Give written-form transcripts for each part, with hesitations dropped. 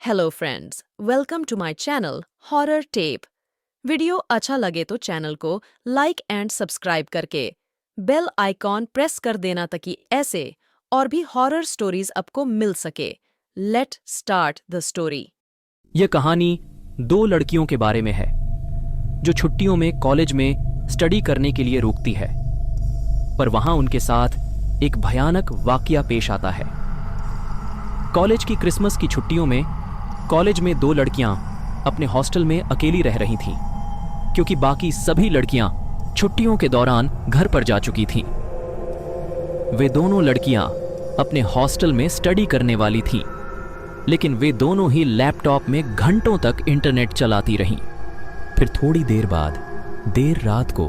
Hello friends, welcome to my channel horror tape. Video अच्छा लगे तो चैनल को लाइक एंड सब्सक्राइब करके बेल आइकॉन प्रेस कर देना ताकि ऐसे और भी हॉरर स्टोरीज आपको मिल सके। Let start the story. यह कहानी दो लड़कियों के बारे में है जो छुट्टियों में कॉलेज में स्टडी करने के लिए रुकती है, पर वहां उनके साथ एक भयानक वाकया पेश आता है। कॉलेज की क्रिसमस की छुट्टियों में कॉलेज में दो लड़कियां अपने हॉस्टल में अकेली रह रही थीं, क्योंकि बाकी सभी लड़कियां छुट्टियों के दौरान घर पर जा चुकी थीं। वे दोनों लड़कियां अपने हॉस्टल में स्टडी करने वाली थीं, लेकिन वे दोनों ही लैपटॉप में घंटों तक इंटरनेट चलाती रहीं। फिर थोड़ी देर बाद देर रात को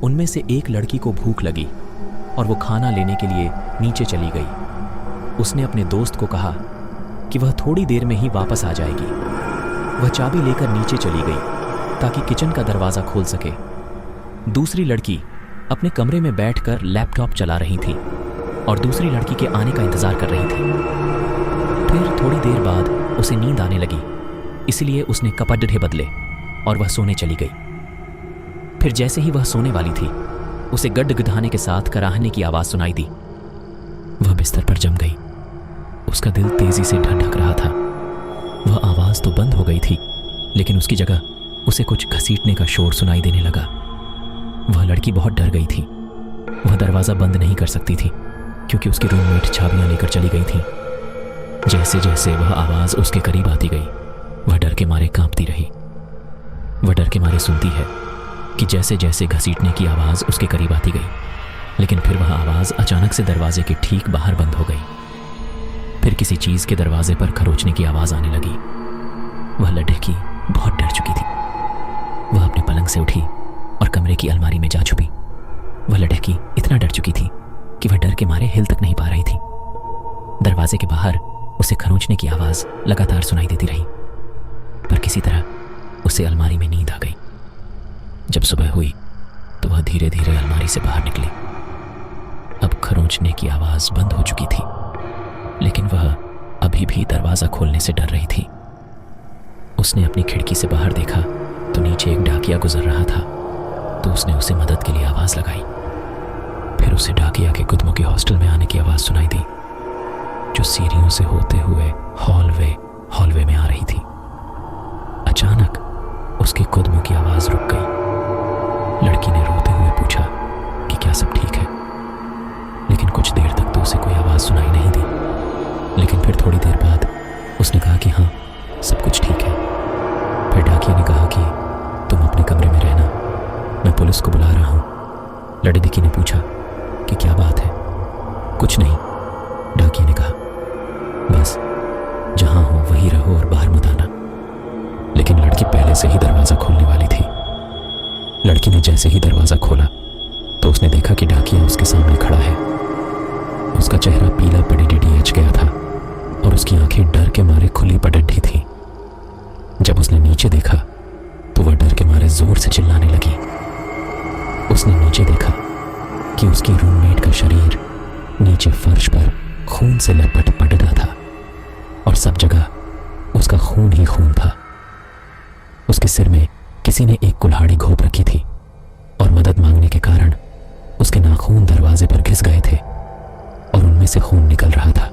उनमें से एक लड़की को भूख लगी और वो खाना लेने के लिए नीचे चली गई। उसने अपने दोस्त को कहा कि वह थोड़ी देर में ही वापस आ जाएगी। वह चाबी लेकर नीचे चली गई ताकि किचन का दरवाज़ा खोल सके। दूसरी लड़की अपने कमरे में बैठकर लैपटॉप चला रही थी और दूसरी लड़की के आने का इंतज़ार कर रही थी। फिर थोड़ी देर बाद उसे नींद आने लगी, इसलिए उसने कपड़े बदले और वह सोने चली गई। फिर जैसे ही वह सोने वाली थी, उसे गड़गड़ाने के साथ कराहने की आवाज़ सुनाई दी। वह बिस्तर पर जम गई। उसका दिल तेजी से धड़क रहा था। वह आवाज़ तो बंद हो गई थी, लेकिन उसकी जगह उसे कुछ घसीटने का शोर सुनाई देने लगा। वह लड़की बहुत डर गई थी। वह दरवाज़ा बंद नहीं कर सकती थी, क्योंकि उसकी रूममेट चाबियां लेकर चली गई थी। जैसे जैसे वह आवाज़ उसके करीब आती गई, वह डर के मारे कांपती रही। वह डर के मारे सुनती है कि जैसे जैसे घसीटने की आवाज़ उसके करीब आती गई, लेकिन फिर वह आवाज़ अचानक से दरवाजे के ठीक बाहर बंद हो गई। फिर किसी चीज़ के दरवाजे पर खरोचने की आवाज़ आने लगी। वह लड़की बहुत डर चुकी थी। वह अपने पलंग से उठी और कमरे की अलमारी में जा छुपी। वह लड़की इतना डर चुकी थी कि वह डर के मारे हिल तक नहीं पा रही थी। दरवाजे के बाहर उसे खरोचने की आवाज़ लगातार सुनाई देती रही, पर किसी तरह उसे अलमारी में नींद आ गई। जब सुबह हुई तो वह धीरे धीरे अलमारी से बाहर निकली। अब खरोंचने की आवाज़ बंद हो चुकी थी, लेकिन वह अभी भी दरवाज़ा खोलने से डर रही थी। उसने अपनी खिड़की से बाहर देखा तो नीचे एक डाकिया गुजर रहा था, तो उसने उसे मदद के लिए आवाज़ लगाई। फिर उसे डाकिया के कुदमों के हॉस्टल में आने की आवाज़ सुनाई दी, जो सीढ़ियों से होते हुए हॉलवे में आ रही थी। अचानक उसके कदमों की आवाज़ रुक गई। लड़की ने रोते हुए पूछा कि क्या सब ठीक है, लेकिन कुछ देर तक तो उसे कोई आवाज़ सुनाई नहीं दी। लेकिन फिर थोड़ी देर बाद उसने कहा कि हाँ, सब कुछ ठीक है। फिर डाकिया ने कहा कि तुम अपने कमरे में रहना, मैं पुलिस को बुला रहा हूँ। लड़की ने पूछा कि क्या बात है। कुछ नहीं, डाकिया ने कहा, बस जहाँ हो वहीं रहो और बाहर मत आना। लेकिन लड़की पहले से ही दरवाज़ा खोलने वाली थी। लड़की ने जैसे ही दरवाज़ा खोला तो उसने देखा कि डाकिया उसके सामने खड़ा है। उसका चेहरा पीला पड़ी गया था और उसकी आंखें डर के मारे खुली पटटी थी। जब उसने नीचे देखा तो वह डर के मारे जोर से चिल्लाने लगी। उसने नीचे देखा कि उसकी रूममेट का शरीर नीचे फर्श पर खून से लपट पड़ रहा था और सब जगह उसका खून ही खून था। उसके सिर में किसी ने एक कुल्हाड़ी घोंप रखी थी और मदद मांगने के कारण उसके नाखून दरवाजे पर घिस गए थे और उनमें से खून निकल रहा था।